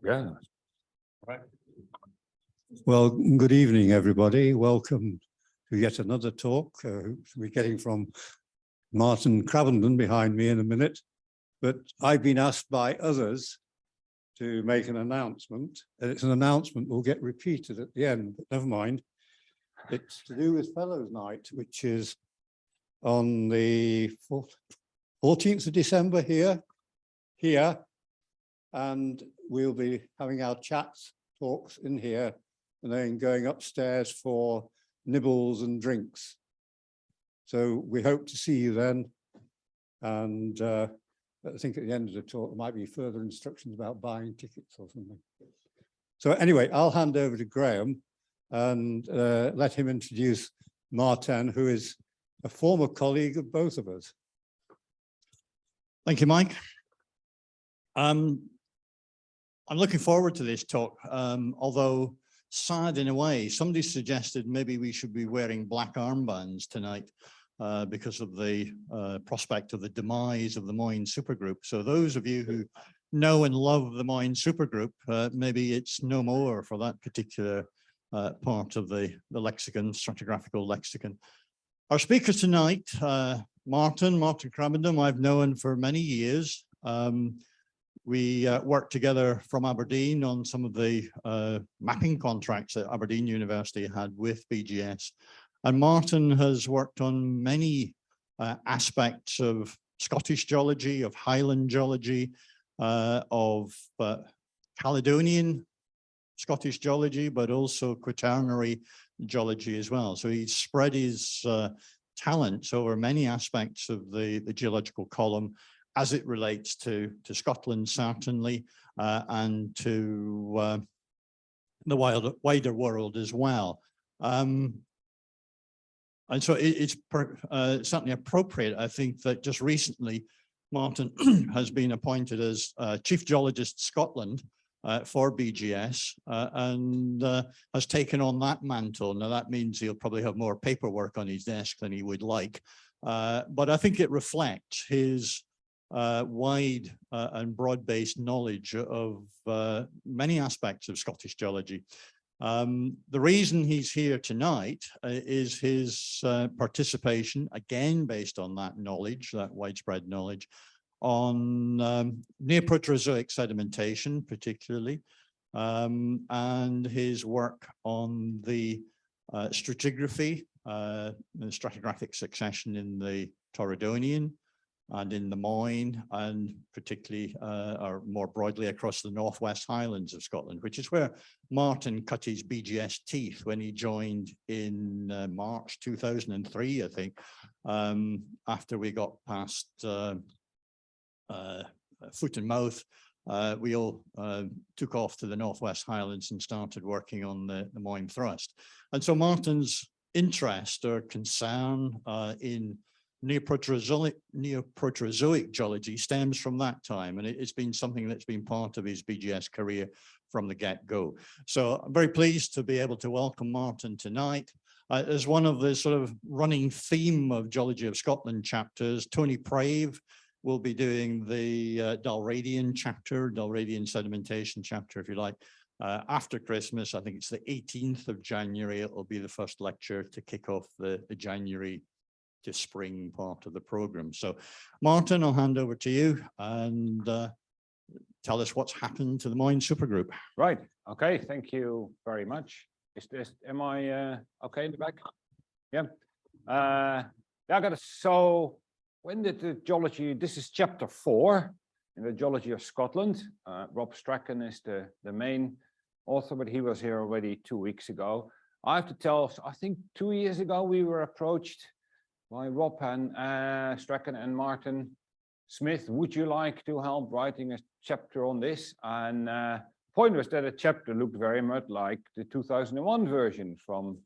Yeah. Right. Well, good evening, everybody. Welcome to yet another talk. We're getting from Maarten Krabbendam behind me in a minute, but I've been asked by others to make an announcement, and it's an announcement will get repeated at the end, but never mind. It's to do with Fellows Night, which is on the 14th of December here, and we'll be having our chats, talks in here, and then going upstairs for nibbles and drinks. So we hope to see you then. And I think at the end of the talk, there might be further instructions about buying tickets or something. So anyway, I'll hand over to Graham and let him introduce Maarten, who is a former colleague of both of us. Thank you, Mike. I'm looking forward to this talk, although sad in a way. Somebody suggested maybe we should be wearing black armbands tonight because of the prospect of the demise of the Moine Supergroup. So those of you who know and love the Moine Supergroup, maybe it's no more for that particular part of the lexicon, stratigraphical lexicon. Our speakers tonight, Maarten Krabbendam, I've known for many years. We worked together from Aberdeen on some of the mapping contracts that Aberdeen University had with BGS. And Maarten has worked on many aspects of Scottish geology, of Highland geology, of Caledonian Scottish geology, but also quaternary geology as well. So he's spread his talents over many aspects of the geological column as it relates to Scotland, certainly, and to the wider world as well. And so it's certainly appropriate, I think, that just recently Maarten has been appointed as Chief Geologist Scotland for BGS and has taken on that mantle. Now that means he'll probably have more paperwork on his desk than he would like, but I think it reflects his wide and broad-based knowledge of many aspects of Scottish geology. The reason he's here tonight is his participation, again based on that knowledge, that widespread knowledge, on Neoproterozoic sedimentation particularly, and his work on the stratigraphy, the stratigraphic succession in the Torridonian and in the Moine, and particularly or more broadly across the northwest Highlands of Scotland, which is where Maarten cut his BGS teeth when he joined in March 2003, I think, after we got past foot and mouth. We all took off to the northwest Highlands and started working on the Moine thrust. And so Maarten's interest or concern in Neoproterozoic geology stems from that time, and it's been something that's been part of his BGS career from the get-go. So I'm very pleased to be able to welcome Maarten tonight. As one of the sort of running theme of Geology of Scotland chapters, Tony Prave will be doing the Dalradian chapter, Dalradian sedimentation chapter, if you like, after Christmas. I think it's the 18th of January. It will be the first lecture to kick off the January to spring part of the program. So Maarten, I'll hand over to you and tell us what's happened to the Moine Supergroup. Right. Okay. Thank you very much. Am I okay in the back? Yeah. So when did the geology, this is chapter 4 in the Geology of Scotland. Rob Strachan is the main author, but he was here already 2 weeks ago. I have to tell, I think 2 years ago, we were approached by Rob and Strachan and Maarten Smith. Would you like to help writing a chapter on this? And the point was that a chapter looked very much like the 2001 version from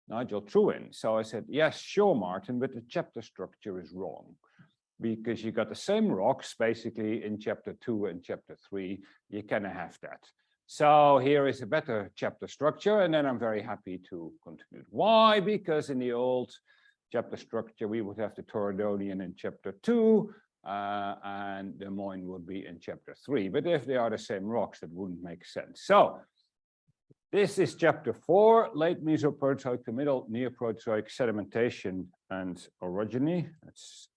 Nigel Trewin. So I said, yes, sure, Maarten, but the chapter structure is wrong, because you got the same rocks basically in chapter 2 and chapter 3. You cannot have that. So here is a better chapter structure, and then I'm very happy to continue. Why? Because in the old chapter structure, we would have the Torridonian in chapter 2, and the Moine would be in chapter 3. But if they are the same rocks, that wouldn't make sense. So this is chapter 4, late Mesoproterozoic to middle Neoproterozoic sedimentation and orogeny. That's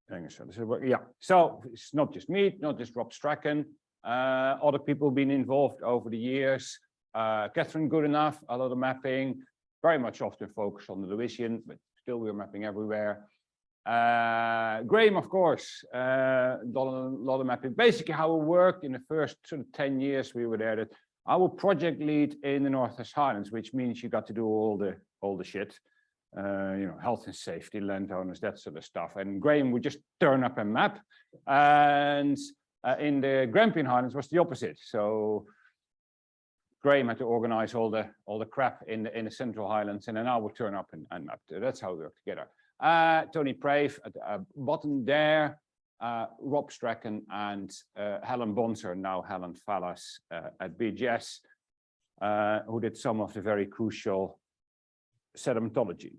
yeah. So it's not just me, not just Rob Strachan. Other people been involved over the years. Catherine Goodenough, a lot of mapping, very much often focused on the Lewisian, but still we're mapping everywhere. Graham, of course, a lot of mapping. Basically how it worked in the first sort of 10 years we were there, that I will project lead in the Northwest Highlands, which means you got to do all the shit, you know, health and safety, landowners, that sort of stuff. And Graham would just turn up and map. And in the Grampian Highlands was the opposite. So Graham had to organize all the crap in the Central Highlands, and then I would turn up and map. That's how we work together. Tony Prave at the bottom there. Rob Strachan and Helen Bonser, now Helen Fallas at BGS, who did some of the very crucial sedimentology.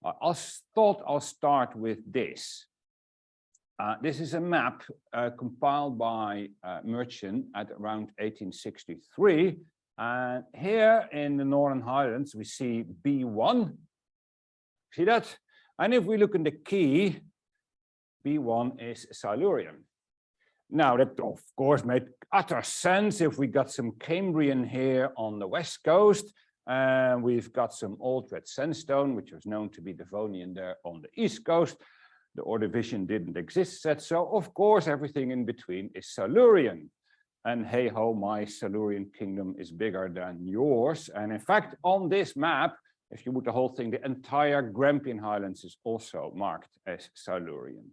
I thought I'll start with this. This is a map compiled by Merchant at around 1863. And here in the Northern Highlands, we see B1. See that? And if we look in the key, B1 is Silurian. Now that of course made utter sense if we got some Cambrian here on the west coast, and we've got some old red sandstone, which was known to be Devonian there on the east coast. The Ordovician didn't exist yet, so of course everything in between is Silurian. And hey ho, my Silurian kingdom is bigger than yours. And in fact, on this map, if you put the whole thing, the entire Grampian Highlands is also marked as Silurian.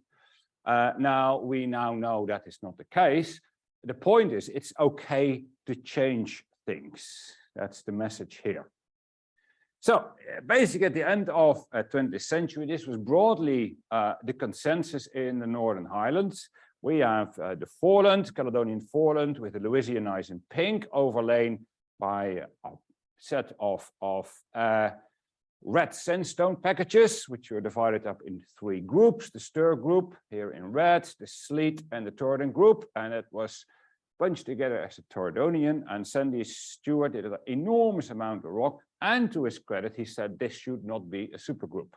Now, we now know that is not the case. The point is, it's okay to change things. That's the message here. So basically at the end of 20th century, this was broadly the consensus in the Northern Highlands. We have the foreland, Caledonian foreland, with the Louisianized in pink, overlain by a set of red sandstone packages, which were divided up into 3 groups: the Stir group here in red, the Sleet, and the Torridon group, and it was bunched together as a Torridonian. And Sandy Stewart did an enormous amount of rock, and to his credit, he said this should not be a supergroup.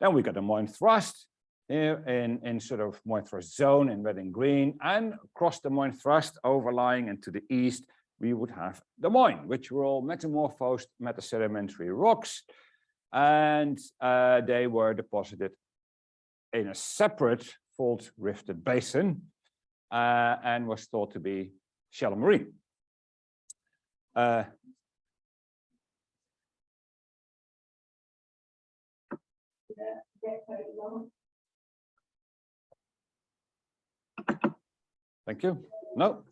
Then we got the Moine thrust here in sort of Moine thrust zone in red and green, and across the Moine thrust overlying and to the east, we would have the Moine, which were all metamorphosed metasedimentary rocks, and they were deposited in a separate fault rifted basin and was thought to be shallow marine. Thank you. No.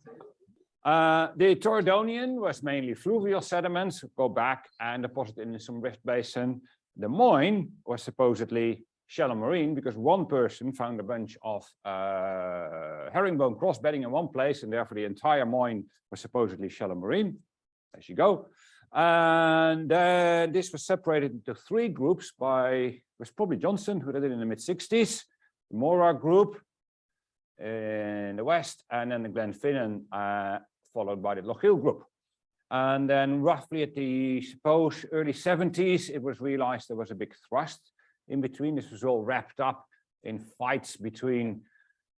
The Torridonian was mainly fluvial sediments, go back and deposit in some rift basin. The Moine was supposedly shallow marine because one person found a bunch of herringbone crossbedding in one place, and therefore the entire Moine was supposedly shallow marine. As you go. And this was separated into 3 groups by, it was probably Johnson, who did it in the mid-60s, the Mora group in the west, and then the Glenfinnan, followed by the Loch Hill group. And then roughly at the, suppose, early 70s, it was realized there was a big thrust in between. This was all wrapped up in fights between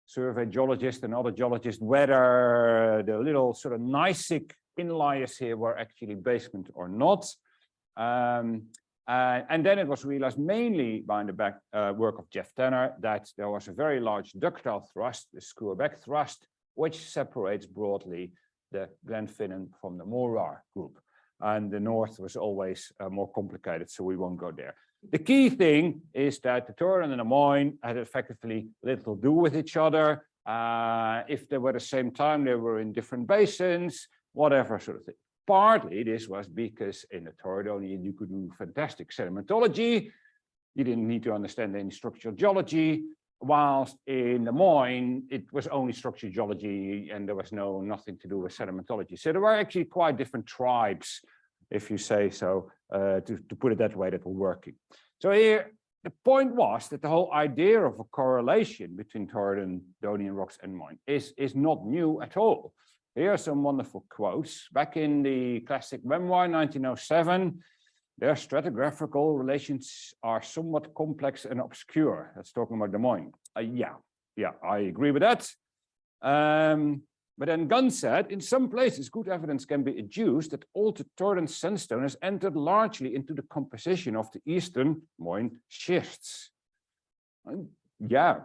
survey geologists and other geologists, whether the little sort of gneissic inliers here were actually basement or not. And then it was realized mainly by the back work of Jeff Tanner that there was a very large ductile thrust, the Skewerbeck thrust, which separates broadly the Glenfinnan from the Morar group. And the north was always more complicated, so we won't go there. The key thing is that the Torridon and the Moine had effectively little to do with each other. If they were the same time, they were in different basins, whatever sort of thing. Partly this was because in the Torridonian you could do fantastic sedimentology. You didn't need to understand any structural geology, whilst in the Moine it was only structural geology and there was nothing to do with sedimentology. So there were actually quite different tribes, if you say so, to put it that way, that were working. So here the point was that the whole idea of a correlation between Torridonian rocks and Moine is not new at all. Here are some wonderful quotes. Back in the classic memoir, 1907, their stratigraphical relations are somewhat complex and obscure. That's talking about the Moine. Yeah, I agree with that. But then Gunn said, in some places, good evidence can be adduced that altered Torridon sandstone has entered largely into the composition of the eastern Moine schists. Yeah.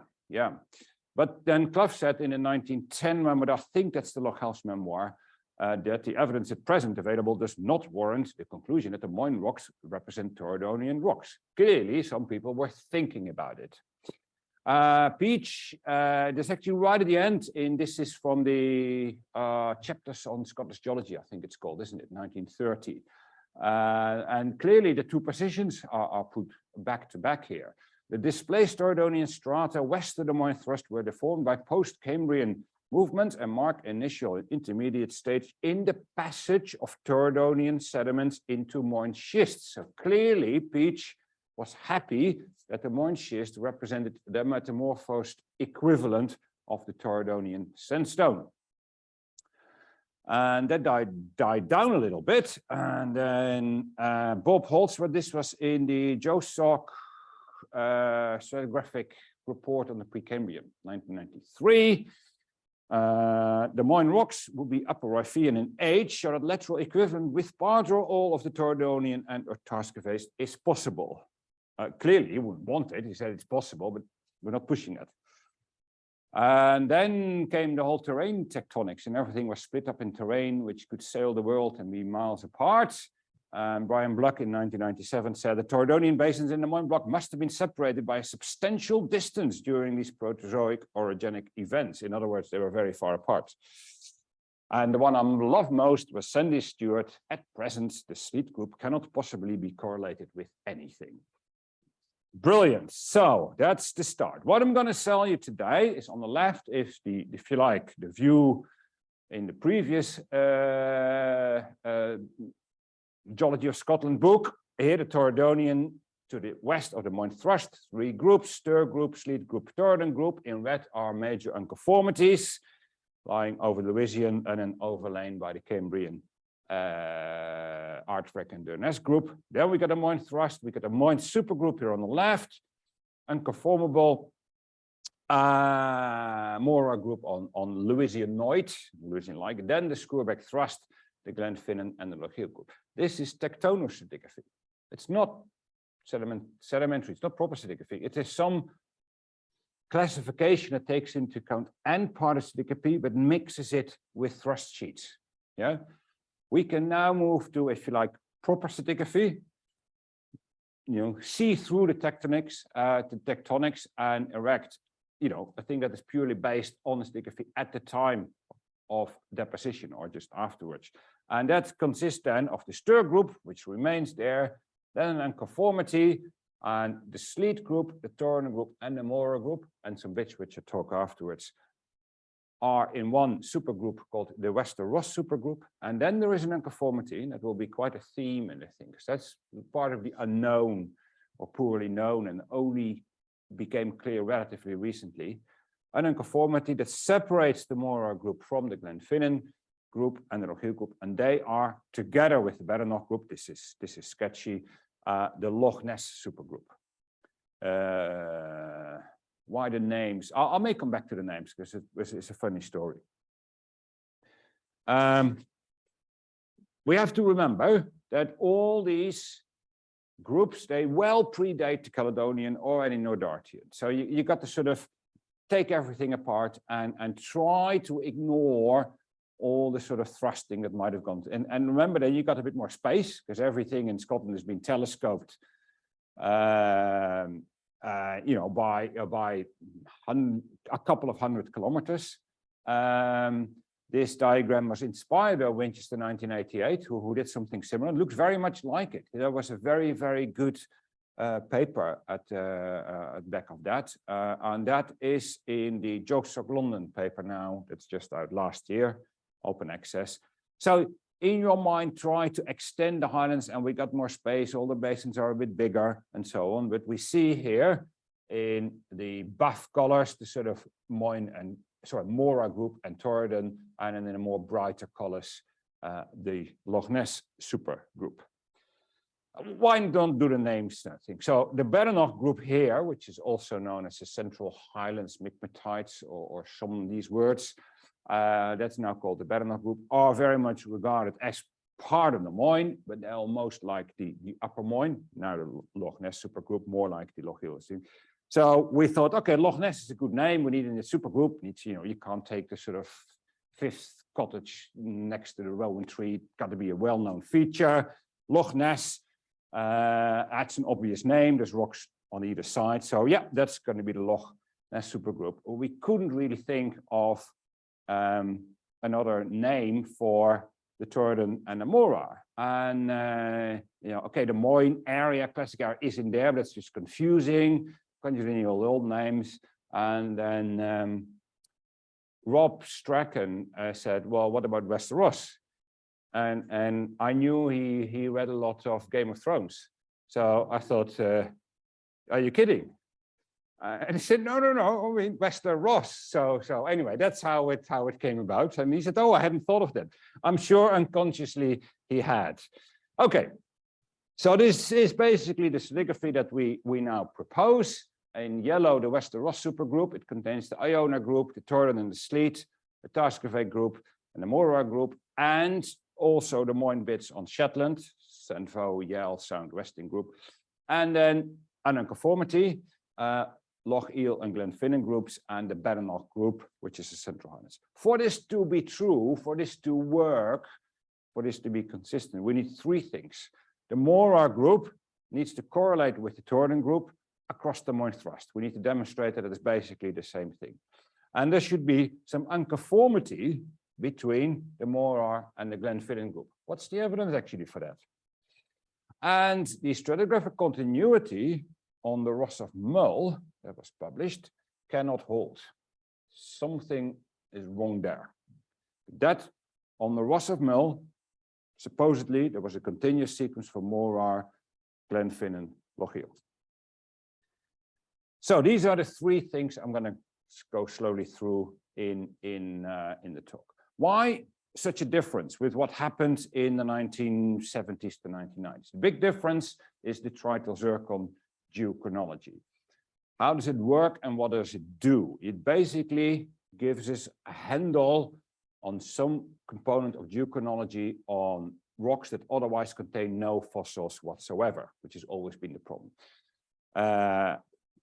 But then Clough said in the 1910 memoir, I think that's the Loch House memoir, that the evidence at present available does not warrant the conclusion that the Moine rocks represent Torridonian rocks. Clearly, some people were thinking about it. Peach, there's actually right at the end, this is from the chapters on Scottish geology, I think it's called, isn't it, 1930. And clearly the two positions are put back to back here. The displaced Torridonian strata west of the Moine thrust were deformed by post-Cambrian movement and mark initial and intermediate stage in the passage of Torridonian sediments into Moine schists. So clearly Peach was happy that the Moine schist represented the metamorphosed equivalent of the Torridonian sandstone. And that died down a little bit. And then Bob Holdsworth, this was in the Josoc stratigraphic report on the Precambrian, 1993. The Moine rocks will be Upper Riphean in age, so that lateral equivalent with part or all of the Torridonian and Tarskavase is possible. Clearly, he wouldn't want it. He said it's possible, but we're not pushing it. And then came the whole terrain tectonics, and everything was split up in terrain, which could sail the world and be miles apart. Brian Bluck in 1997 said the Torridonian basins in the Moine block must have been separated by a substantial distance during these Proterozoic orogenic events. In other words, they were very far apart. And the one I love most was Sandy Stewart. At present, the sleet group cannot possibly be correlated with anything. Brilliant. So that's the start. What I'm going to sell you today is on the left is the, if you like, the view in the previous Geology of Scotland book. Here, the Torridonian to the west of the Moine thrust, 3 groups: Stir group, Sleet group, Torridon group. In red are major unconformities lying over the Louisian and then overlain by the Cambrian Artwreck and Durness group. Then we got a Moine thrust, we got a Moine supergroup here on the left, unconformable Mora group on Louisianoid, Louisian-like. Then the Scourbeck thrust, the Glenfinnan and the Loch Hill group. This is tectonostratigraphy. It's not sedimentary, it's not proper stratigraphy. It is some classification that takes into account and part of stratigraphy, but mixes it with thrust sheets. Yeah. We can now move to, if you like, proper stratigraphy, see through the tectonics and erect, a thing that is purely based on the stratigraphy at the time of deposition or just afterwards. And that consists then of the Stir group, which remains there, then an unconformity, and the Sleet group, the Torridon group, and the Mora group, and some bits which I'll talk afterwards, are in one supergroup called the Wester Ross Supergroup. And then there is an unconformity, and that will be quite a theme in the thing, because that's part of the unknown or poorly known and only became clear relatively recently. An unconformity that separates the Mora group from the Glenfinnan group and the Loch Hill group, and they are together with the Badenoch group. This is sketchy. The Loch Ness Supergroup. Why the names? I may come back to the names because it's a funny story. We have to remember that all these groups, they well predate the Caledonian or any Knoydartian. So you got to sort of take everything apart and try to ignore all the sort of thrusting that might have gone. And remember that you got a bit more space because everything in Scotland has been telescoped, by a couple of 100 kilometers. This diagram was inspired by Winchester 1988, who did something similar. It looks very much like it. There was a very, very good paper at the back of that. And that is in the Josoc London paper now, that's just out last year, open access. So in your mind try to extend the highlands and we got more space, all the basins are a bit bigger and so on. But we see here in the buff colors, the sort of Moine and Mora group and Torridon, and then in the more brighter colors, the Loch Ness Supergroup. Why don't do the names, I think. So the Badenoch group here, which is also known as the Central Highlands Migmatites, or some of these words, that's now called the Badenoch group, are very much regarded as part of the Moine, but they're almost like the Upper Moine. Now the Loch Ness Supergroup, more like the Loch Ness. So we thought, okay, Loch Ness is a good name. We need in a supergroup. It's, you know, you can't take the sort of fifth cottage next to the rowan tree. Got to be a well-known feature. Loch Ness. That's an obvious name. There's rocks on either side. So yeah, that's going to be the Loch Ness Supergroup. We couldn't really think of another name for the Torridon and the Mora. And you know, okay, the Moine area, classic area is in there, but it's just confusing. Congenial old names. And then Rob Strachan said, well, what about Westeros? And I knew he read a lot of Game of Thrones. So I thought, are you kidding? And he said, no, I mean, Westeros. So anyway, that's how it came about. And he said, oh, I hadn't thought of that. I'm sure unconsciously he had. Okay, so this is basically the stratigraphy that we now propose. In yellow, the Westeros supergroup. It contains the Iona group, the Torridon and the Sleet, the stratigraphic group, and the Mora group, and also the Moine bits on Shetland, Sandvo, Yell, Sound, Westing group, and then unconformity, Loch Eel and Glenfinnan groups, and the Badenoch group, which is the Central Highlands. For this to be true, for this to work, for this to be consistent, we need three things. The Mora group needs to correlate with the Torridon group across the Moine thrust. We need to demonstrate that it is basically the same thing. And there should be some unconformity between the Mora and the Glenfinnan group. What's the evidence actually for that? And the stratigraphic continuity on the Ross of Mull that was published cannot hold. Something is wrong there. That on the Ross of Mull, supposedly there was a continuous sequence for Mora, Glenfinnan, Loch Eel. So these are the three things I'm going to go slowly through in the talk. Why such a difference with what happened in the 1970s to 1990s? The big difference is the trital zircon geochronology. How does it work and what does it do? It basically gives us a handle on some component of geochronology on rocks that otherwise contain no fossils whatsoever, which has always been the problem.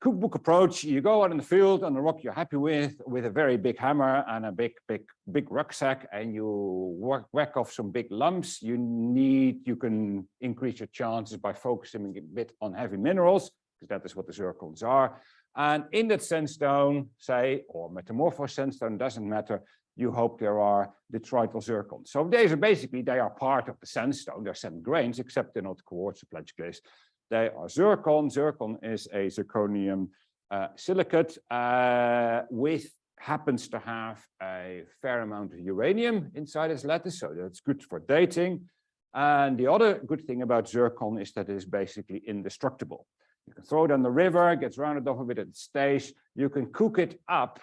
Cookbook approach, you go out in the field on a rock you're happy with a very big hammer and a big rucksack, and you whack off some big lumps. You can increase your chances by focusing a bit on heavy minerals, because that is what the zircons are. And in that sandstone, say, or metamorphosed sandstone, doesn't matter, you hope there are detrital zircons. So these are basically, they are part of the sandstone, they're sand grains, except they're not quartz or plagioclase. They are zircon. Zircon is a zirconium silicate happens to have a fair amount of uranium inside its lattice, so that's good for dating. And the other good thing about zircon is that it is basically indestructible. You can throw it on the river, it gets rounded off a bit, it stays. You can cook it up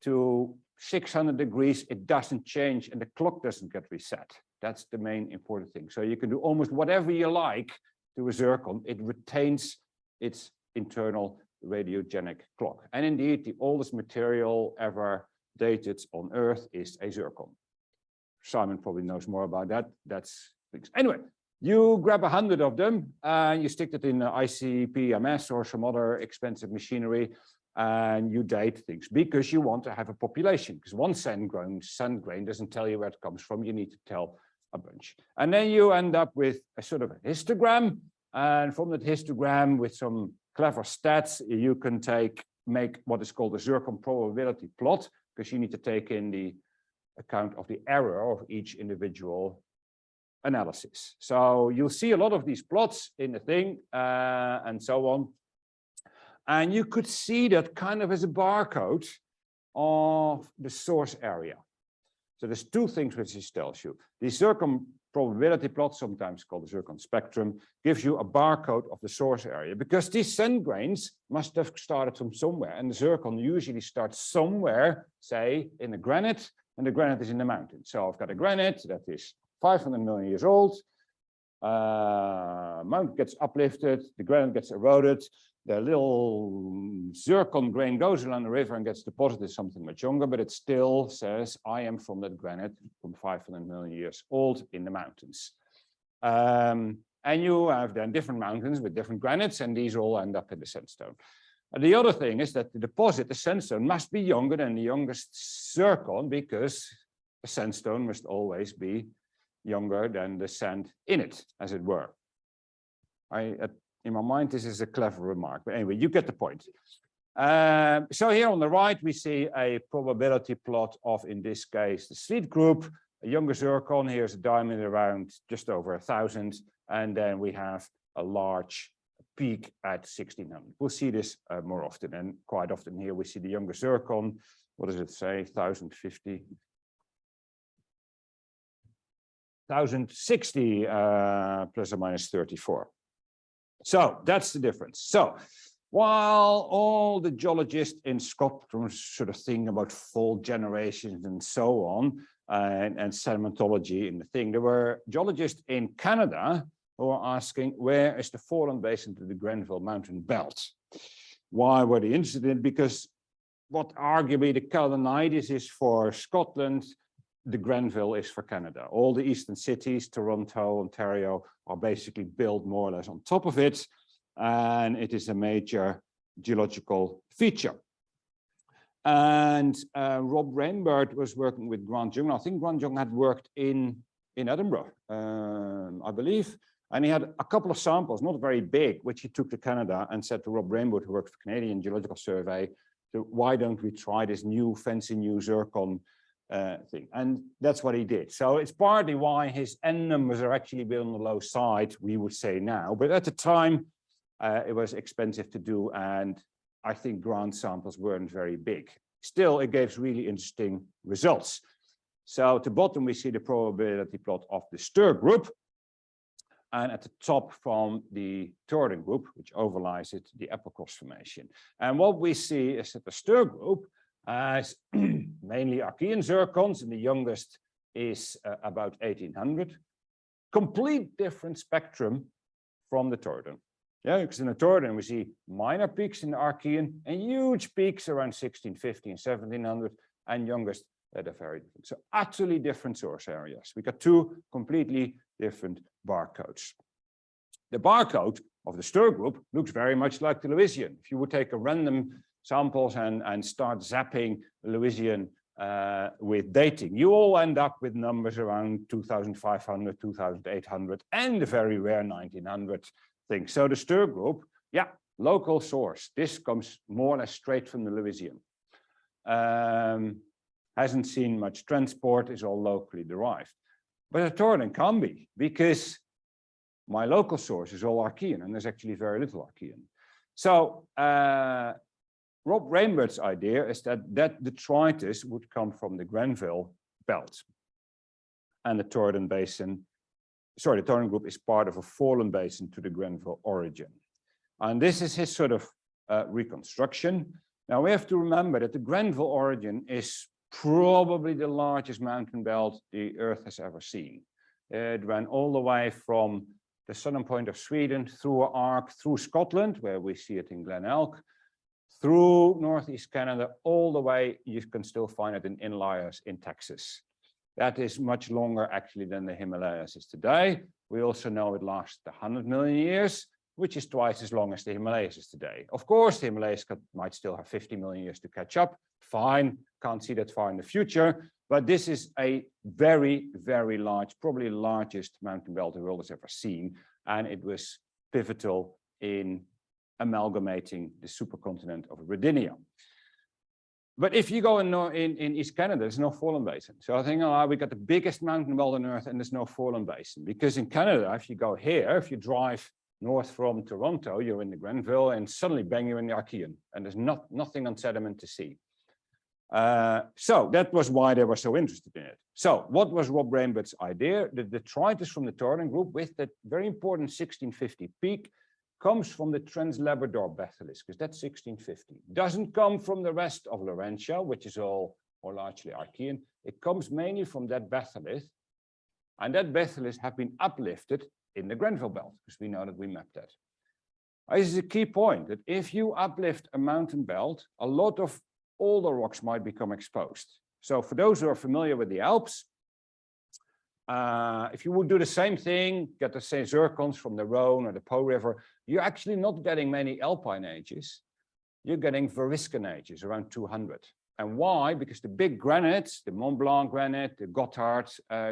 to 600 degrees, it doesn't change, and the clock doesn't get reset. That's the main important thing. So you can do almost whatever you like to a zircon, it retains its internal radiogenic clock. And indeed, the oldest material ever dated on Earth is a zircon. Simon probably knows more about that. That's things. Anyway, you grab 100 of them and you stick it in ICP-MS or some other expensive machinery, and you date things because you want to have a population. Because one sand grain doesn't tell you where it comes from. You need to tell a bunch. And then you end up with a sort of a histogram. And from that histogram, with some clever stats, you can make what is called a zircon probability plot, because you need to take in the account of the error of each individual analysis. So you'll see a lot of these plots in the thing and so on. And you could see that kind of as a barcode of the source area. So there's two things which this tells you. The zircon probability plot, sometimes called the zircon spectrum, gives you a barcode of the source area, because these sand grains must have started from somewhere, and the zircon usually starts somewhere, say in the granite, and the granite is in the mountain. So I've got a granite that is 500 million years old. Mountain gets uplifted, the granite gets eroded, the little zircon grain goes along the river and gets deposited something much younger, but it still says I am from that granite from 500 million years old in the mountains. And you have then different mountains with different granites, and these all end up in the sandstone. And the other thing is that the deposit, the sandstone, must be younger than the youngest zircon, because the sandstone must always be younger than the sand in it, as it were. In my mind, this is a clever remark, but anyway, you get the point. So here on the right, we see a probability plot of, in this case, the Sleet group, a younger zircon. Here's a diamond around just over 1,000, and then we have a large peak at 1,600. We'll see this more often, and quite often here we see the younger zircon. What does it say? 1,050. 1,060 plus or minus 34. So that's the difference. So while all the geologists in Scotland sort of think about fold generations and so on, and sedimentology and the thing, there were geologists in Canada who were asking, where is the foreland basin to the Grenville Mountain Belt? Why were they interested in it? Because what arguably the Caledonian is for Scotland, the Grenville is for Canada. All the eastern cities, Toronto, Ontario, are basically built more or less on top of it, and it is a major geological feature. And Rob Rainbird was working with Grant Young. I think Grant Young had worked in Edinburgh, I believe, and he had a couple of samples, not very big, which he took to Canada and said to Rob Rainbird, who worked for Canadian Geological Survey, so why don't we try this new fancy new zircon thing? And that's what he did. So it's partly why his N numbers are actually a bit on the low side, we would say now, but at the time it was expensive to do, and I think Grant samples weren't very big. Still, it gives really interesting results. So at the bottom we see the probability plot of the Stir group, and at the top from the Torridonian group, which overlies it, the Applecross formation. And what we see is that the Stir group has mainly Archean zircons, and the youngest is about 1,800. Complete different spectrum from the Torridonian. Yeah, because in the Torridonian we see minor peaks in the Archean and huge peaks around 1,650 and 1,700, and youngest that are very different. So utterly different source areas. We got two completely different barcodes. The barcode of the Stir group looks very much like the Lewisian. If you would take a random samples and start zapping Lewisian with dating, you all end up with numbers around 2,500, 2,800, and the very rare 1,900 thing. So the Stir group, yeah, local source. This comes more or less straight from the Lewisian. Hasn't seen much transport, is all locally derived. But the Torridonian can be, because my local source is all Archean, and there's actually very little Archean. So Rob Rainbird's idea is that detritus would come from the Grenville belt, and the Torridonian basin, sorry, the Torridonian group is part of a foreland basin to the Grenville origin. And this is his sort of reconstruction. Now we have to remember that the Grenville origin is probably the largest mountain belt the Earth has ever seen. It ran all the way from the southern point of Sweden through an arc through Scotland, where we see it in Glen Elk, through northeast Canada, all the way. You can still find it in inliers in Texas. That is much longer actually than the Himalayas is today. We also know it lasted 100 million years, which is twice as long as the Himalayas is today. Of course, the Himalayas might still have 50 million years to catch up. Fine, can't see that far in the future, but this is a very, very large, probably the largest mountain belt the world has ever seen, and it was pivotal in amalgamating the supercontinent of Rodinia. But if you go in East Canada, there's no foreland basin. So I think, oh, we got the biggest mountain belt on Earth and there's no foreland basin. Because in Canada, if you go here, if you drive north from Toronto, you're in the Grenville, and suddenly bang, you're in the Archean, and there's nothing on sediment to see. So that was why they were so interested in it. So what was Rob Rainbird's idea? The detritus from the Torridonian group with that very important 1650 peak comes from the Trans-Labrador batholith, because that's 1650. Doesn't come from the rest of Laurentia, which is all or largely Archean. It comes mainly from that batholith, and that batholith have been uplifted in the Grenville belt, because we know that we mapped that. This is a key point, that if you uplift a mountain belt, a lot of older rocks might become exposed. So for those who are familiar with the Alps, if you would do the same thing, get the same zircons from the Rhone or the Po River, you're actually not getting many alpine ages. You're getting Variscan ages, around 200. And why? Because the big granites, the Mont Blanc granite, the Gotthard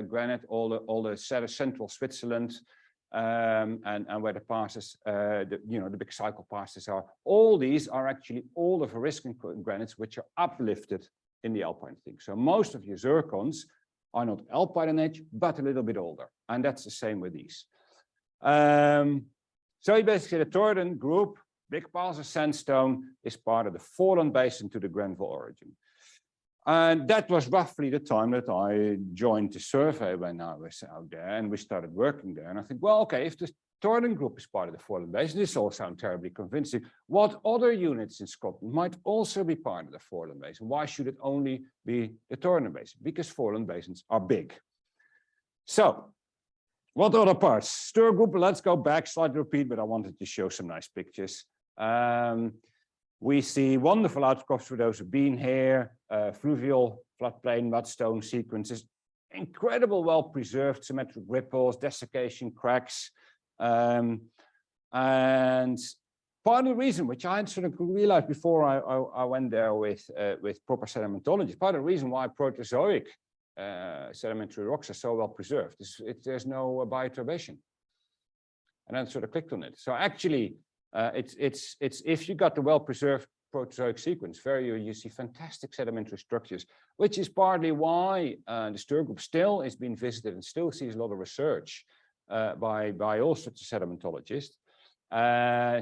granite, all the central Switzerland, and where the passes, the big cycle passes are, all these are actually all the Variscan granites which are uplifted in the alpine thing. So most of your zircons are not alpine in age, but a little bit older. And that's the same with these. So basically the Torridonian group, big piles of sandstone, is part of the foreland basin to the Grenville origin. And that was roughly the time that I joined the survey when I was out there and we started working there. And I think, well, okay, if the Torridonian group is part of the foreland basin, this all sounds terribly convincing. What other units in Scotland might also be part of the foreland basin? Why should it only be the Torridonian basin? Because foreland basins are big. So, what other parts? Stir group, let's go back, slightly repeat, but I wanted to show some nice pictures. We see wonderful outcrops for those who've been here, fluvial, floodplain, mudstone sequences, incredible well-preserved symmetric ripples, desiccation, cracks. And part of the reason, which I sort of realized before I went there with proper sedimentology, part of the reason why Proterozoic sedimentary rocks are so well preserved is there's no bioturbation. And then sort of clicked on it. So actually, it's if you got the well-preserved Proterozoic sequence, you see fantastic sedimentary structures, which is partly why the Stir group still is being visited and still sees a lot of research by all sorts of sedimentologists.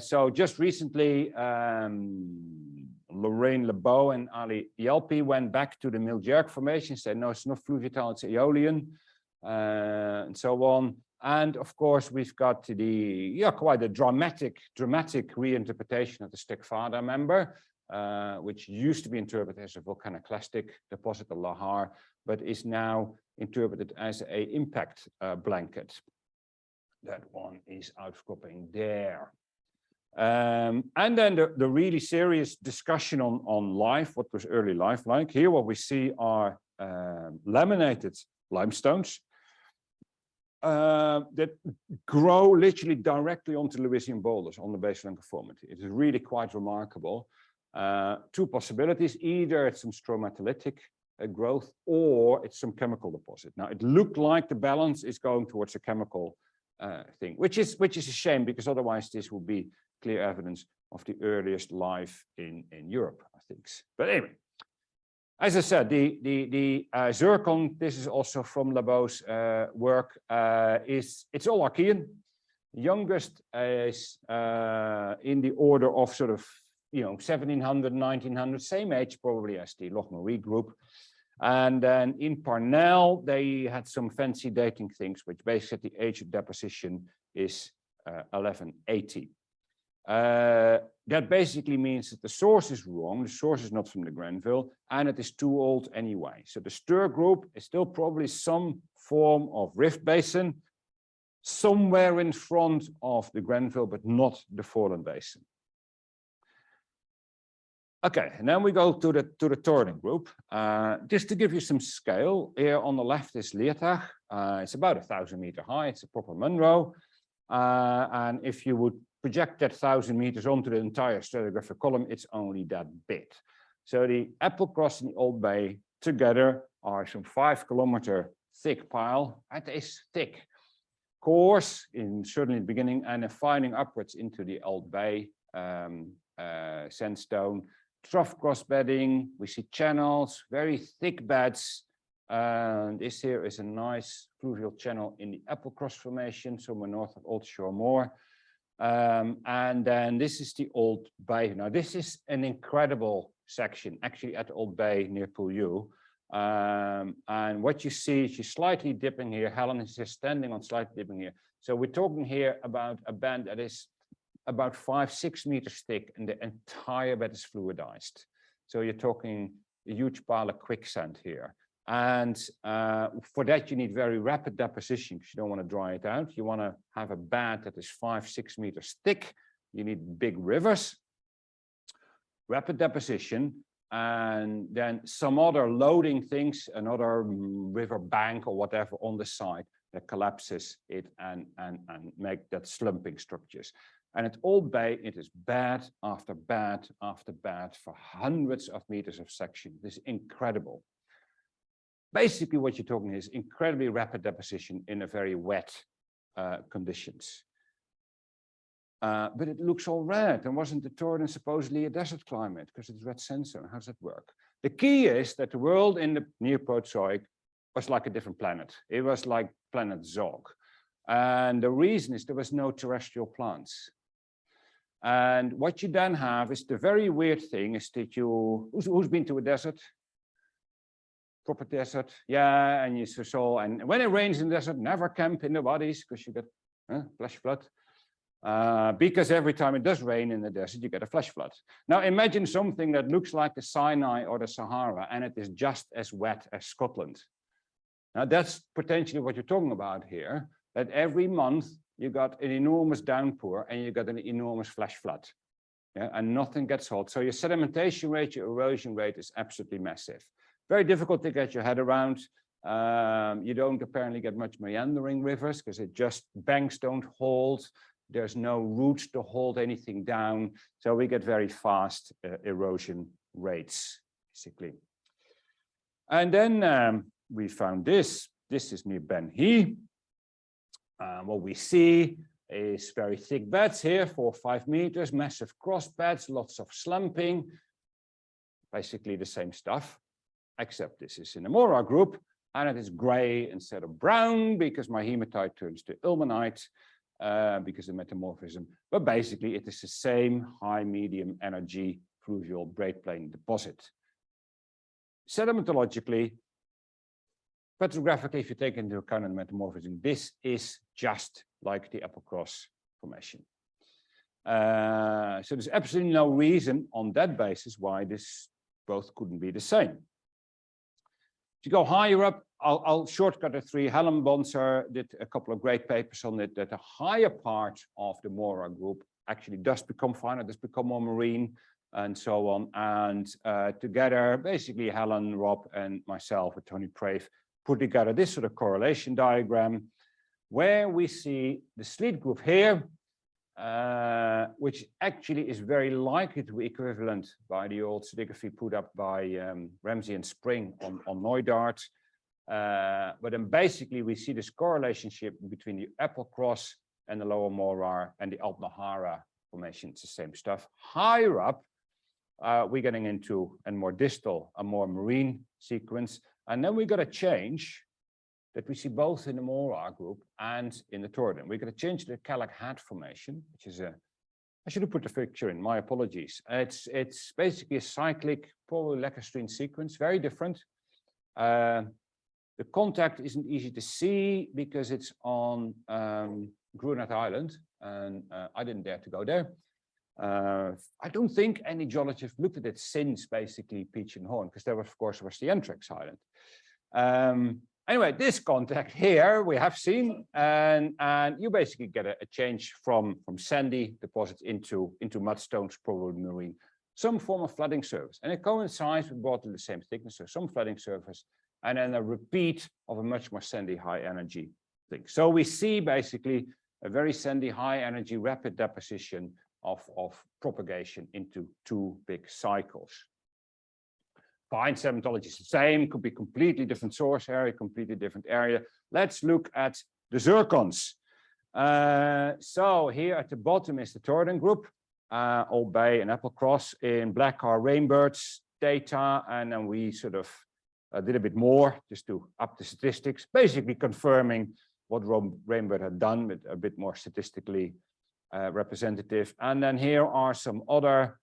So just recently, Lorraine Lebeau and Ali Yelpi went back to the Miljark formation, said, no, it's not fluviatile, it's Aeolian, and so on. And of course, we've got quite a dramatic reinterpretation of the Stekvada member, which used to be interpreted as a volcanoclastic deposit of lahar, but is now interpreted as an impact blanket. That one is outcropping there. And then the really serious discussion on life, what was early life like. Here what we see are laminated limestones that grow literally directly onto Lewisian boulders on the baseline conformity. It is really quite remarkable. Two possibilities: either it's some stromatolitic growth or it's some chemical deposit. Now it looked like the balance is going towards a chemical thing, which is a shame, because otherwise this would be clear evidence of the earliest life in Europe, I think. But anyway, as I said, the zircon, this is also from Lebeau's work, it's all Archean. Youngest is in the order of sort of 1700, 1900, same age probably as the Loch Ness group. And then in Parnell, they had some fancy dating things, which basically the age of deposition is 1180. That basically means that the source is wrong. The source is not from the Grenville, and it is too old anyway. So the Stir group is still probably some form of rift basin, somewhere in front of the Grenville, but not the foreland basin. Okay, and then we go to the Torridonian group. Just to give you some scale, here on the left is Leertag. It's about 1,000 meters high. It's a proper Munro. And if you would project that 1,000 meters onto the entire stratigraphic column, it's only that big. So the Applecross and the Old Bay together are some 5 kilometer thick pile. That is thick. Coarse, certainly in the beginning, and then finding upwards into the Old Bay sandstone. Trough cross bedding, we see channels, very thick beds. This here is a nice fluvial channel in the Applecross formation, somewhere north of Old Shore Moor. And then this is the Old Bay. Now this is an incredible section, actually at Old Bay near Poolew. And what you see, she's slightly dipping here. Helen is just standing on slightly dipping here. So we're talking here about a band that is about 5-6 meters thick, and the entire bed is fluidized. So you're talking a huge pile of quicksand here. And for that, you need very rapid deposition because you don't want to dry it out. You want to have a bed that is 5-6 meters thick. You need big rivers, rapid deposition, and then some other loading things, another river bank or whatever on the side that collapses it and make that slumping structures. And at Old Bay, it is bed after bed after bed for hundreds of meters of section. This is incredible. Basically, what you're talking is incredibly rapid deposition in a very wet conditions. But it looks all red. And wasn't the Torridon supposedly a desert climate because it's red sandstone? How does that work? The key is that the world in the Neoproterozoic was like a different planet. It was like planet Zog. And the reason is there was no terrestrial plants. And what you then have is the very weird thing is that you, who's been to a desert? Proper desert, yeah, and you saw, and when it rains in the desert, never camp in the wadis because you get flash flood. Because every time it does rain in the desert, you get a flash flood. Now imagine something that looks like the Sinai or the Sahara, and it is just as wet as Scotland. Now that's potentially what you're talking about here, that every month you got an enormous downpour and you got an enormous flash flood. Yeah, and nothing gets hot. So your sedimentation rate, your erosion rate is absolutely massive. Very difficult to get your head around. You don't apparently get much meandering rivers because it just banks don't hold. There's no roots to hold anything down. So we get very fast erosion rates, basically. And then we found this. This is near Ben Hee. What we see is very thick beds here, 4 or 5 meters, massive cross beds, lots of slumping. Basically the same stuff, except this is in the Mora group, and it is gray instead of brown because my hematite turns to ilmenite because of metamorphism. But basically it is the same high medium energy fluvial braid plane deposit. Sedimentologically, petrographically, if you take into account the metamorphism, this is just like the Applecross formation. So there's absolutely no reason on that basis why this both couldn't be the same. If you go higher up, I'll shortcut the 3. Helen Bonser did a couple of great papers on it, that the higher part of the Mora group actually does become finer, does become more marine, and so on. And together, basically Helen, Rob, and myself with Tony Prave put together this sort of correlation diagram where we see the sleet group here, which actually is very likely to be equivalent by the old stratigraphy put up by Ramsey and Spring on Knoydart. But then basically we see this correlation between the Applecross and the Lower Morar and the Altnahara formation. It's the same stuff. Higher up, we're getting into a more distal, a more marine sequence. And then we got a change that we see both in the Mora group and in the Torridon. We're going to change the Kellock Head formation, which is a, I should have put the picture in, my apologies. It's basically a cyclic, probably lacustrine sequence, very different. The contact isn't easy to see because it's on Greenland Island, and I didn't dare to go there. I don't think any geologists looked at it since basically Peach and Horn, because there was, of course, was the Anthrax Island. Anyway, this contact here we have seen, and you basically get a change from sandy deposits into mudstones, probably marine, some form of flooding surface, and it coincides with broadly the same thickness, so some flooding surface, and then a repeat of a much more sandy high energy thing. So we see basically a very sandy high energy rapid deposition of propagation into 2 big cycles. Fine, sedimentology is the same, could be completely different source area, completely different area. Let's look at the zircons. So here at the bottom is the Torridon group, Old Bay and Applecross. In black are Rainbird's data, and then we sort of did a bit more just to up the statistics, basically confirming what Rainbird had done, with a bit more statistically representative. And then here are some other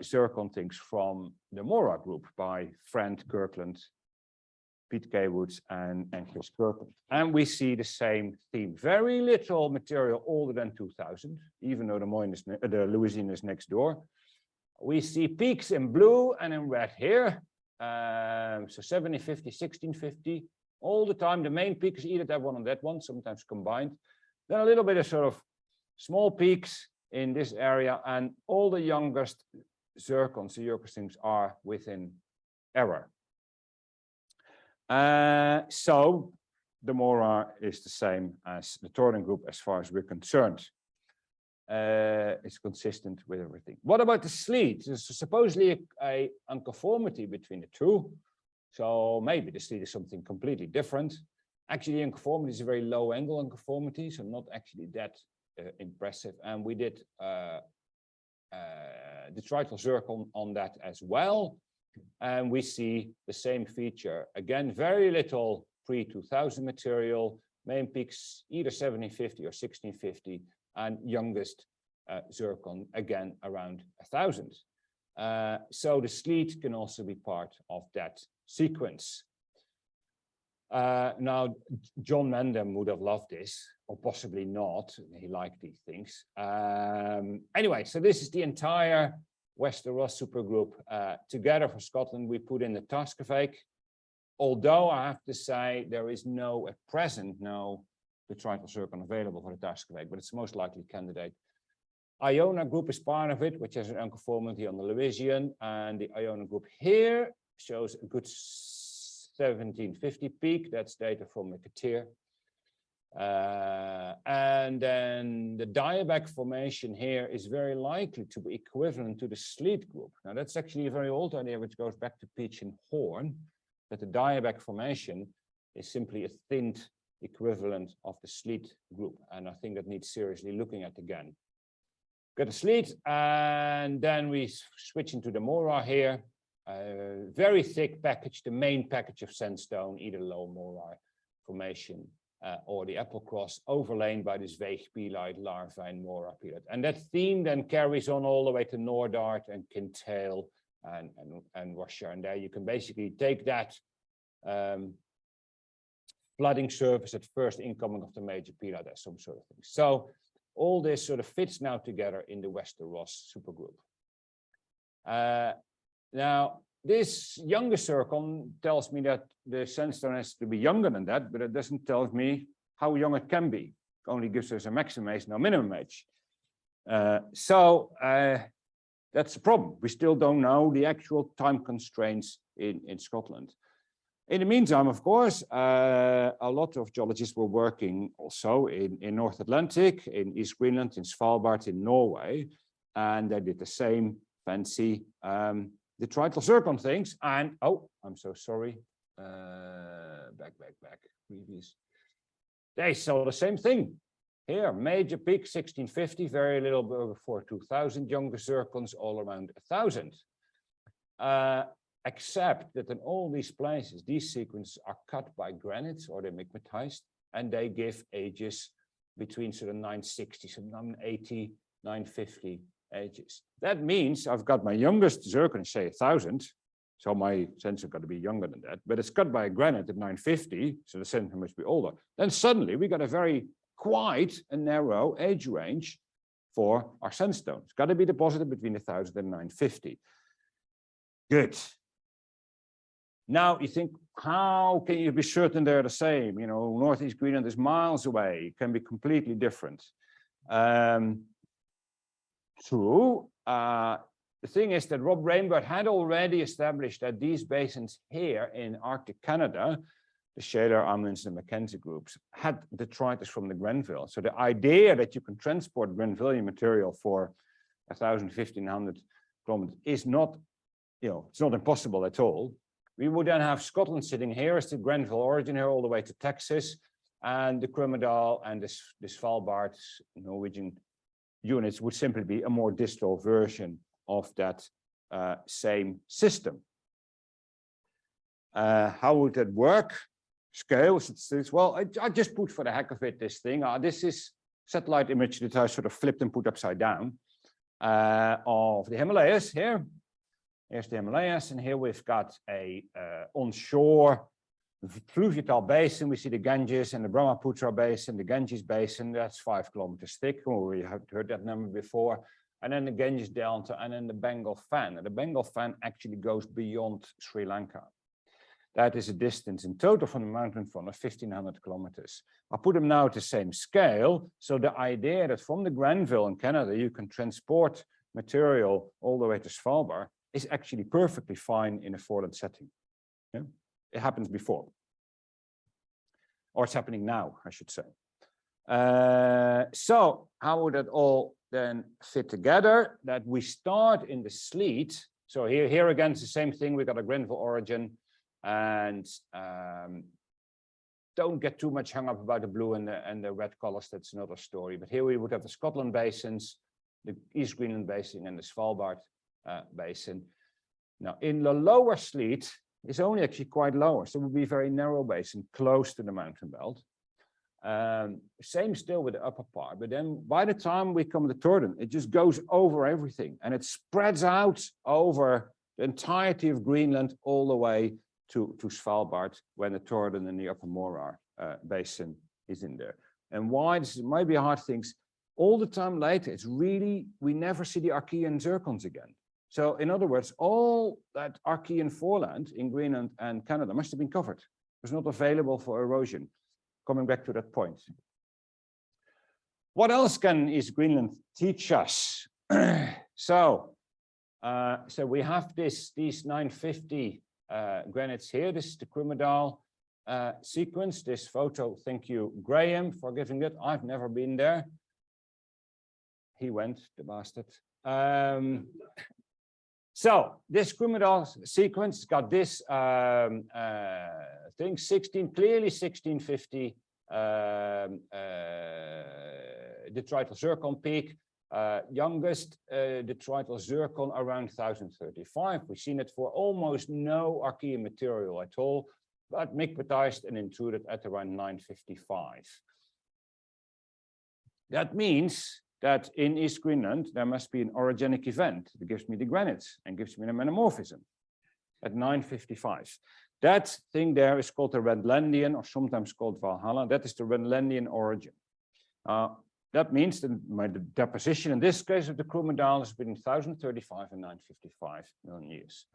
zircon things from the Mora group by Friend, Kirkland, Pete K. Woods, and Chris Kirkland. And we see the same theme. Very little material older than 2000, even though the Moine is the Louisiana is next door. We see peaks in blue and in red here. So 7050, 1650, all the time. The main peak is either that one or that one, sometimes combined. Then a little bit of sort of small peaks in this area, and all the youngest zircons, the Yorkers things, are within error. So the Mora is the same as the Torridonian group as far as we're concerned. It's consistent with everything. What about the sleet? There's supposedly a unconformity between the two. So maybe the sleet is something completely different. Actually, unconformity is a very low angle unconformity, so not actually that impressive. And we did detrital zircon on that as well. And we see the same feature. Again, very little pre-2000 material, main peaks either 1750 or 1650, and youngest zircon again around 1000. So the sleet can also be part of that sequence. Now, John Mendham would have loved this, or possibly not. He liked these things. Anyway, so this is the entire Western Ross Supergroup. Together for Scotland, we put in the stratigraphic. Although I have to say there is no, at present, no detrital zircon available for the stratigraphic, but it's the most likely candidate. Iona group is part of it, which has an unconformity on the Louisiana, and the Iona group here shows a good 1750 peak. That's data from McAteer. And then the diaback formation here is very likely to be equivalent to the sleet group. Now that's actually a very old idea, which goes back to Peach and Horn, that the diaback formation is simply a thinned equivalent of the sleet group. And I think that needs seriously looking at again. Got the sleet, and then we switch into the Mora here. Very thick package, the main package of sandstone, either low Mora formation or the Applecross, overlain by this Veegpelite, Larvine, Mora pelite. And that theme then carries on all the way to Knoydart and Kintail and Russia. And there you can basically take that flooding surface at first incoming of the major pelite as some sort of thing. So all this sort of fits now together in the Western Ross Supergroup. Now, this younger zircon tells me that the sandstone has to be younger than that, but it doesn't tell me how young it can be. It only gives us a maximum age, no minimum age. So that's the problem. We still don't know the actual time constraints in Scotland. In the meantime, of course, a lot of geologists were working also in North Atlantic, in East Greenland, in Svalbard, in Norway, and they did the same fancy detrital zircon things. And oh, I'm so sorry. Back. Previous. They saw the same thing. Here, major peak 1650, very little before 2000, younger zircons all around 1000. Except that in all these places, these sequences are cut by granites or they're migmatized, and they give ages between sort of 960, so 980, 950 ages. That means I've got my youngest zircon, say 1000, so my sensor got to be younger than that, but it's cut by a granite at 950, so the sensor must be older. Then suddenly we got a very quite a narrow age range for our sandstone. It's got to be deposited between 1000 and 950. Good. Now you think, how can you be certain they're the same? You know, Northeast Greenland is miles away. It can be completely different. True. The thing is that Rob Rainbird had already established that these basins here in Arctic Canada, the Shaler, Amundsen, and Mackenzie groups, had detritus from the Grenville. So the idea that you can transport Grenvillian material for 1,000, 1,500 kilometers is not, you know, it's not impossible at all. We would then have Scotland sitting here as the Grenville origin here all the way to Texas, and the Krummadal and the Svalbard Norwegian units would simply be a more distal version of that same system. How would that work? Scales, well, I just put for the heck of it this thing. This is satellite image that I sort of flipped and put upside down. of the Himalayas here. Here's the Himalayas, and here we've got a onshore fluvial basin. We see the Ganges and the Brahmaputra basin, the Ganges Basin, that's 5 kilometers thick. Oh, we have heard that number before. And then the Ganges Delta, and then the Bengal Fan. And the Bengal Fan actually goes beyond Sri Lanka. That is a distance in total from the mountain front of 1,500 kilometers. I put them now at the same scale. So the idea that from the Grenville in Canada, you can transport material all the way to Svalbard is actually perfectly fine in a foreland setting. Yeah? It happens before. Or it's happening now, I should say. So how would that all then fit together? That we start in the sleet. So here again, it's the same thing. We got a Grenville origin. And don't get too much hung up about the blue and the red colors. That's another story. But here we would have the Scotland basins, the East Greenland Basin, and the Svalbard Basin. Now, in the lower sleet, it's only actually quite lower. So it would be a very narrow basin close to the mountain belt. Same still with the upper part. But then by the time we come to Torridon, it just goes over everything. And it spreads out over the entirety of Greenland all the way to Svalbard when the Torridon and the Upper Morar Basin is in there. And why? This might be hard things. All the time later, it's really, we never see the Archean zircons again. So in other words, all that Archean foreland in Greenland and Canada must have been covered. It was not available for erosion. Coming back to that point. What else can East Greenland teach us? So we have these 950 granites here. This is the Krumedal sequence. This photo, thank you, Graham, for giving it. I've never been there. He went, the bastard. So this Krumedal sequence got this thing, clearly 1650 detrital zircon peak. Youngest detrital zircon around 1035. We've seen it for almost no Archean material at all, but migmatized and intruded at around 955. That means that in East Greenland, there must be an orogenic event that gives me the granites and gives me the metamorphism at 955. That thing there is called the Renlandian, or sometimes called Valhalla. That is the Renlandian origin. That means that my deposition in this case of the Krumedal is between 1035 and 955 million years.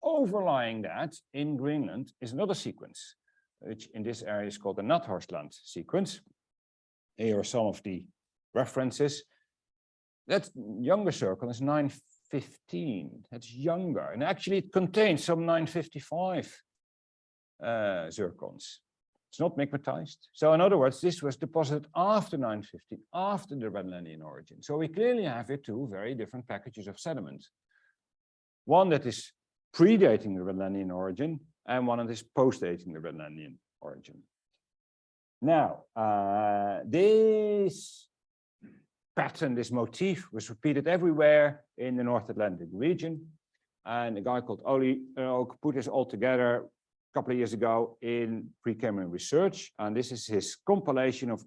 Overlying that in Greenland is another sequence, which in this area is called the Nathorstland sequence. Here are some of the references. That younger circle is 915. That's younger, and actually it contains some 955 zircons. It's not migmatized. So in other words, this was deposited after 950, after the Renlandian origin. So we clearly have here two very different packages of sediment. One that is predating the Renlandian origin, and one that is postdating the Renlandian origin. Now, this pattern, this motif was repeated everywhere in the North Atlantic region. And a guy called Oli put this all together a couple of years ago in Precambrian research. And this is his compilation of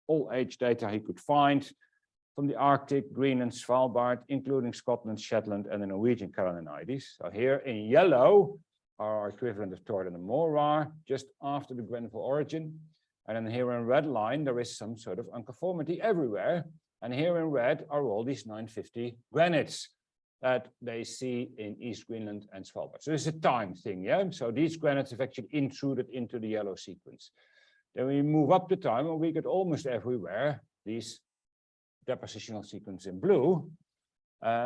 all age data he could find from the Arctic, Greenland, Svalbard, including Scotland, Shetland, and the Norwegian Caledonian. So here in yellow are our equivalent of Torridon and Morar, just after the Grenville origin. And then here in red line, there is some sort of unconformity everywhere. And here in red are all these 950 granites that they see in East Greenland and Svalbard. So it's a time thing, yeah? So these granites have actually intruded into the yellow sequence. Then we move up the time and we get almost everywhere these depositional sequence in blue,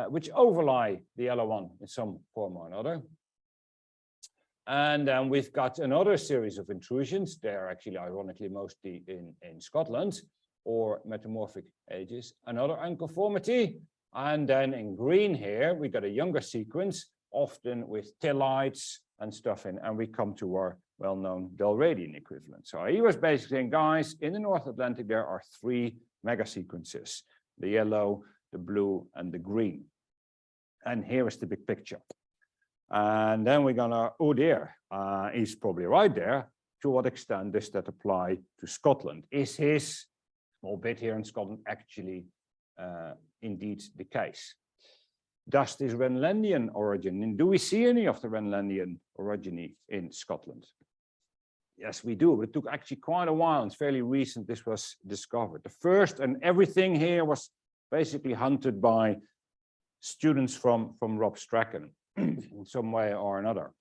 which overlie the yellow one in some form or another. And then we've got another series of intrusions. They're actually ironically mostly in Scotland or metamorphic ages. Another unconformity. And then in green here, we got a younger sequence, often with tillites and stuff in, and we come to our well-known Dalradian equivalent. So he was basically saying, guys, in the North Atlantic, there are three megasequences, the yellow, the blue, and the green. And here is the big picture. And then we're gonna, oh dear, he's probably right there. To what extent does that apply to Scotland? Is his small bit here in Scotland actually indeed the case. Does this Renlandian origin, and do we see any of the Renlandian orogeny in Scotland? Yes, we do, but it took actually quite a while. It's fairly recent this was discovered. The first and everything here was basically hunted by students from Rob Strachan in some way or another.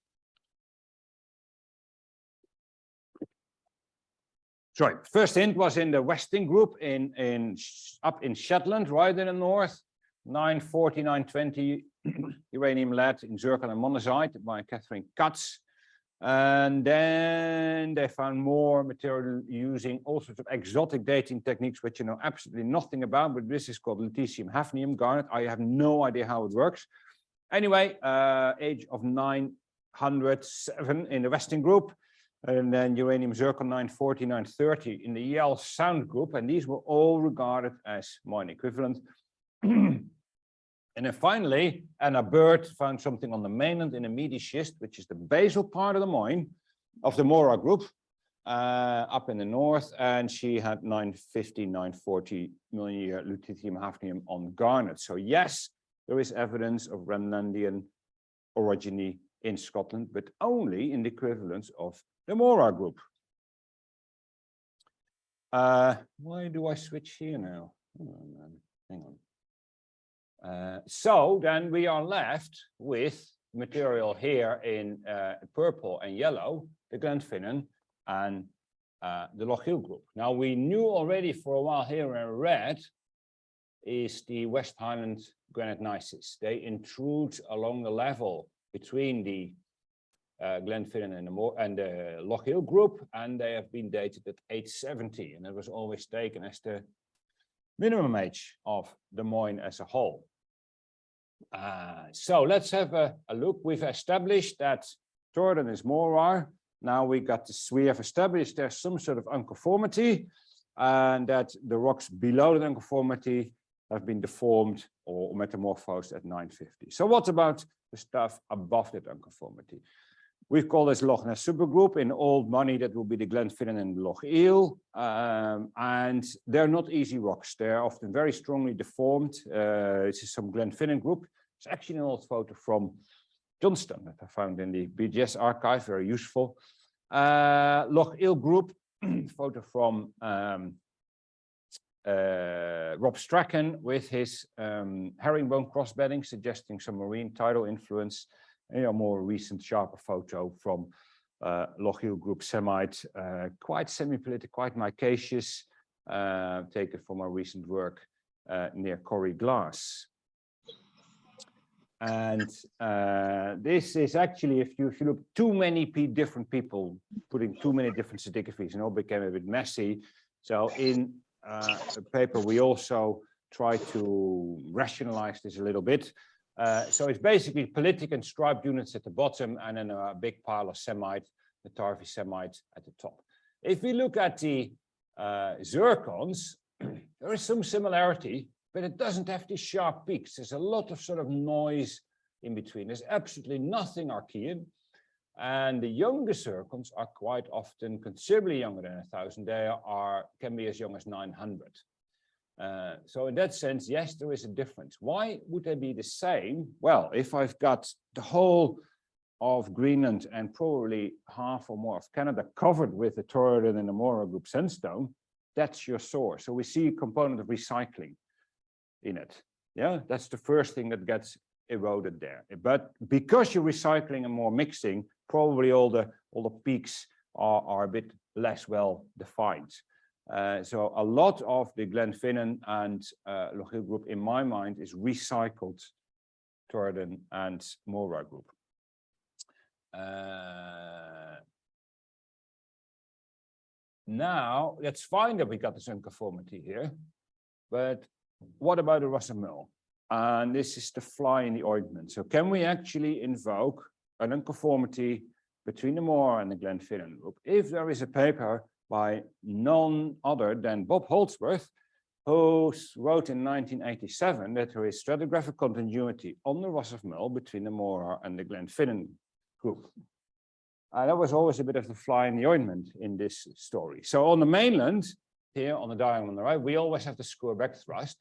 Sorry, first hint was in the Westing group up in Shetland, right in the north, 940, 920 uranium lead in zircon and monazite by Catherine Katz. And then they found more material using all sorts of exotic dating techniques, which you know absolutely nothing about, but this is called lutetium hafnium garnet. I have no idea how it works. Anyway, age of 907 in the Westing group, and then uranium zircon 940, 930 in the Yale Sound group, and these were all regarded as Moine equivalent. And then finally, Anna Bird found something on the mainland in a meaty schist, which is the basal part of the Moine, of the Mora group, up in the north, and she had 950, 940 million year lutetium hafnium on garnet. So yes, there is evidence of Renlandian orogeny in Scotland, but only in the equivalence of the Mora group. Why do I switch here now? Hang on. So then we are left with material here in purple and yellow, the Glenfinnan and the Loch Hill group. Now we knew already for a while here in red is the West Highland granite gneisses. They intrude along the level between the Glenfinnan and the Loch Hill group, and they have been dated at 870, and it was always taken as the minimum age of the Moine as a whole. So let's have a look. We've established that Torridon is Morar. Now we have established there's some sort of unconformity, and that the rocks below the unconformity have been deformed or metamorphosed at 950. So what about the stuff above that unconformity? We've called this Loch Ness Supergroup. In old money, that will be the Glenfinnan and Loch Eel. And they're not easy rocks. They're often very strongly deformed. This is some Glenfinnan group. It's actually an old photo from Johnston that I found in the BGS archive, very useful. Loch Eel group, photo from Rob Strachan with his herringbone crossbedding, suggesting some marine tidal influence. And a more recent, sharper photo from Loch Eel group Semite, quite semi-politic, quite micaceous, taken from our recent work near Corrie Glass. And this is actually, if you look, too many different people putting too many different stratigraphies, and all became a bit messy. So in the paper, we also try to rationalize this a little bit. So it's basically politic and striped units at the bottom, and then a big pile of semite, the Tarvi semite at the top. If we look at the zircons, there is some similarity, but it doesn't have these sharp peaks. There's a lot of sort of noise in between. There's absolutely nothing Archean. And the younger zircons are quite often considerably younger than 1,000. They can be as young as 900. So in that sense, yes, there is a difference. Why would they be the same? Well, if I've got the whole of Greenland and probably half or more of Canada covered with the Torridon and the Mora group sandstone, that's your source. So we see a component of recycling in it. Yeah, that's the first thing that gets eroded there. But because you're recycling and more mixing, probably all the peaks are a bit less well defined. So a lot of the Glenfinnan and Loch Hill group, in my mind, is recycled Torridon and Mora group. Now, it's fine that we got this unconformity here, but what about the Ross of Mull? And this is the fly in the ointment. So can we actually invoke an unconformity between the Mora and the Glenfinnan group if there is a paper by none other than Bob Holdsworth, who wrote in 1987 that there is stratigraphic continuity on the Ross of Mull between the Mora and the Glenfinnan group. That was always a bit of the fly in the ointment in this story. So on the mainland, here on the diagram on the right, we always have the screw back thrust.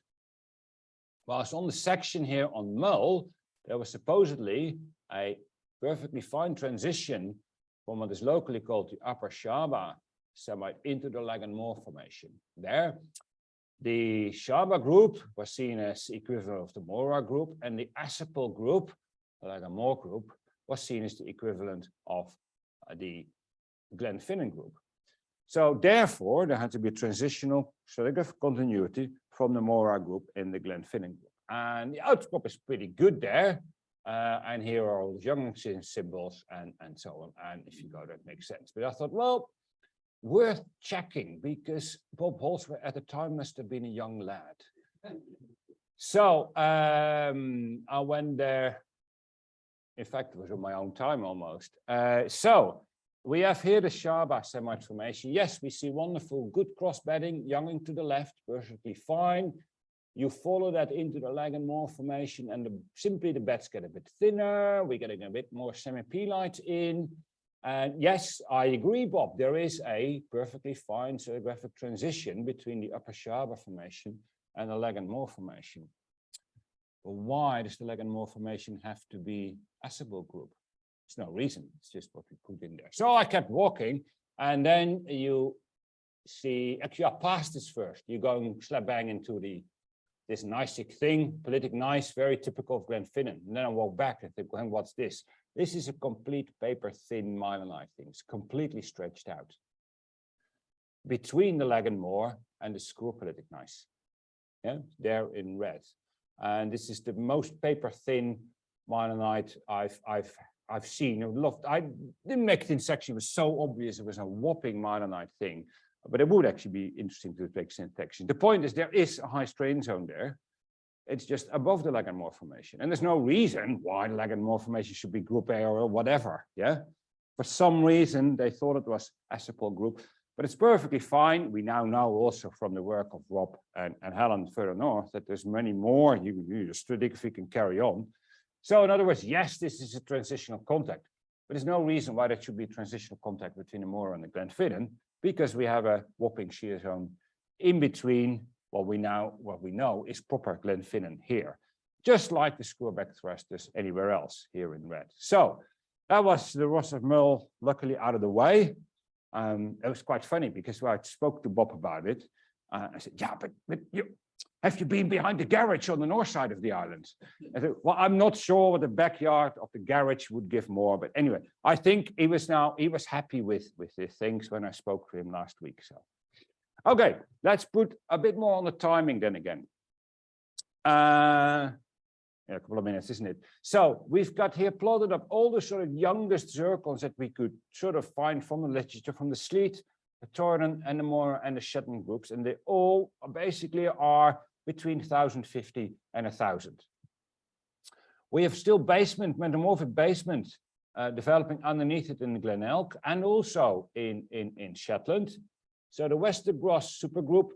Whilst on the section here on Mull, there was supposedly a perfectly fine transition from what is locally called the Upper Shaba Semite into the Lag and Moor formation. There, the Shaba group was seen as equivalent of the Mora group, and the Asapel group, the Lag and Moor group, was seen as the equivalent of the Glenfinnan group. So therefore, there had to be a transitional stratigraphic continuity from the Mora group and the Glenfinnan group. And the outcrop is pretty good there. And here are all the junction symbols and so on. And if you go, that makes sense. But I thought, well, worth checking, because Bob Holsworth at the time must have been a young lad. So I went there. In fact, it was on my own time almost. So we have here the Shaba Semite formation. Yes, we see wonderful, good cross bedding, younging to the left, perfectly fine. You follow that into the Lag and Moor formation, and simply the beds get a bit thinner. We're getting a bit more semi-pelite in. And yes, I agree, Bob, there is a perfectly fine stratigraphic transition between the Upper Shaba formation and the Lag and Moor formation. But why does the Lag and Moor formation have to be Asapel group? There's no reason, it's just what we put in there. So I kept walking, and then you see, actually I passed this first. You're going slap bang into this gneissic thing, politic gneiss, very typical of Glenfinnan. And then I walk back and think, well, what's this? This is a complete paper thin myelinite thing. It's completely stretched out between the Lag and Moor and the screw-politic gneiss. Yeah, there in red. And this is the most paper thin myelinite I've seen. I didn't make it in section. It was so obvious. It was a whopping myelinite thing. But it would actually be interesting to take section. The point is there is a high strain zone there. It's just above the Lag and Moor formation. And there's no reason why the Lag and Moor formation should be group A or whatever. Yeah. For some reason, they thought it was Asapel group, but it's perfectly fine. We now know also from the work of Rob and Helen further north that there's many more. You stratigraphy can carry on. So in other words, yes, this is a transitional contact, but there's no reason why there should be a transitional contact between the Moor and the Glenfinnan, because we have a whopping shear zone in between what we know is proper Glenfinnan here, just like the screwback thrusters anywhere else here in red. So that was the Ross of Mull, luckily out of the way. It was quite funny because when I spoke to Bob about it, I said, yeah, but have you been behind the garage on the north side of the island? I said, well, I'm not sure what the backyard of the garage would give more, but anyway, I think he was happy with the things when I spoke to him last week. So, okay, let's put a bit more on the timing then again. Yeah, a couple of minutes, isn't it? So we've got here plotted up all the sort of youngest zircons that we could sort of find from the literature, from the Sleet, the Torridon and the Moor and the Shetland groups, and they all basically are between 1050 and 1000. We have still basement, metamorphic basement, developing underneath it in the Glen Elk and also in Shetland. So the Western Ross Supergroup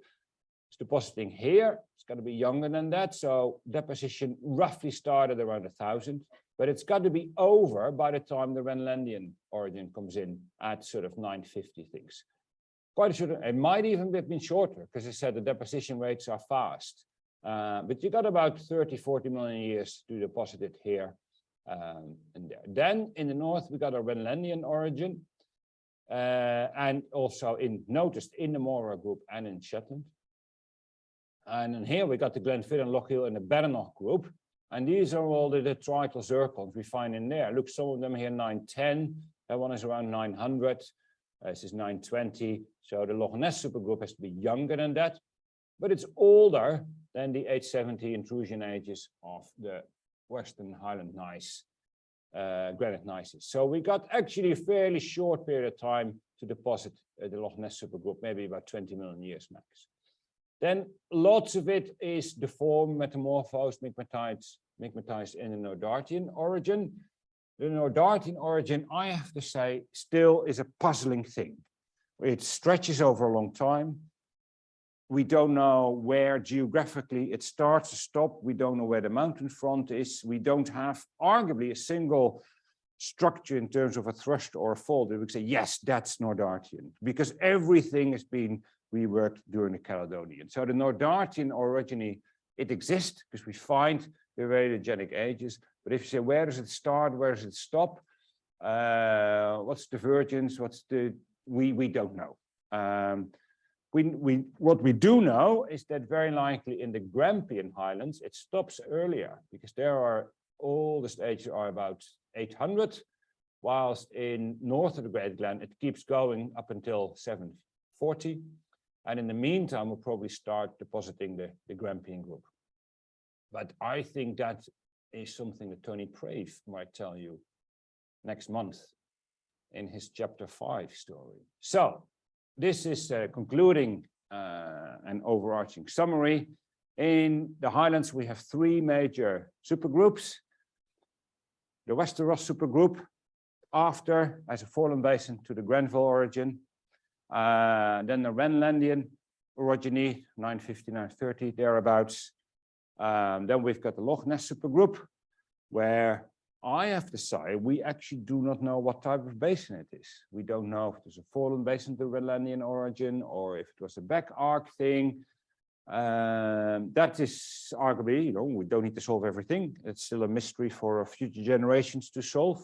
is depositing here. It's going to be younger than that. So deposition roughly started around 1000, but it's got to be over by the time the Renlandian origin comes in at sort of 950 things. Quite a short, it might even have been shorter because I said the deposition rates are fast. But you got about 30, 40 million years to deposit it here and there. Then in the north, we got a Renlandian origin and also noticed in the Mora group and in Shetland. And then here we got the Glenfinnan, Lochiel, and the Badenoch group. And these are all the detrital zircons we find in there. Look, some of them here 910. That one is around 900. This is 920. So the Loch Ness Supergroup has to be younger than that. But it's older than the 870 intrusion ages of the Western Highland gneiss, granite gneisses. So we got actually a fairly short period of time to deposit the Loch Ness Supergroup, maybe about 20 million years max. Then lots of it is deformed, metamorphosed, migmatized in the Knoydartian origin. The Knoydartian origin, I have to say, still is a puzzling thing. It stretches over a long time. We don't know where geographically it starts to stop. We don't know where the mountain front is. We don't have arguably a single structure in terms of a thrust or a fold that we say, yes, that's Knoydartian, because everything has been reworked during the Caledonian. So the Knoydartian orogeny it exists because we find the radiogenic ages. But if you say, where does it start? Where does it stop? What's divergence? We don't know. What we do know is that very likely in the Grampian Highlands, it stops earlier because there are oldest ages are about 800, whilst in north of the Great Glen, it keeps going up until 740. And in the meantime, we'll probably start depositing the Grampian group. But I think that is something that Tony Prave might tell you next month in his chapter 5 story. So this is concluding an overarching summary. In the Highlands, we have 3 major supergroups. The Western Ross Supergroup, after as a foreland basin to the Grenville origin. Then the Renlandian orogeny, 950, 930, thereabouts. Then we've got the Loch Ness Supergroup, where I have to say, we actually do not know what type of basin it is. We don't know if it was a foreland basin to Renlandian origin, or if it was a back arc thing. That is arguably, we don't need to solve everything. It's still a mystery for future generations to solve.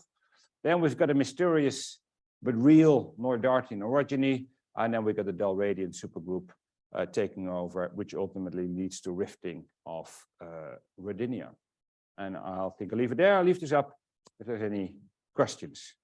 Then we've got a mysterious but real Knoydartian orogeny, and then we've got the Dalradian supergroup taking over, which ultimately leads to rifting of Rodinia. And I think I'll leave it there. I'll leave this up if there's any questions.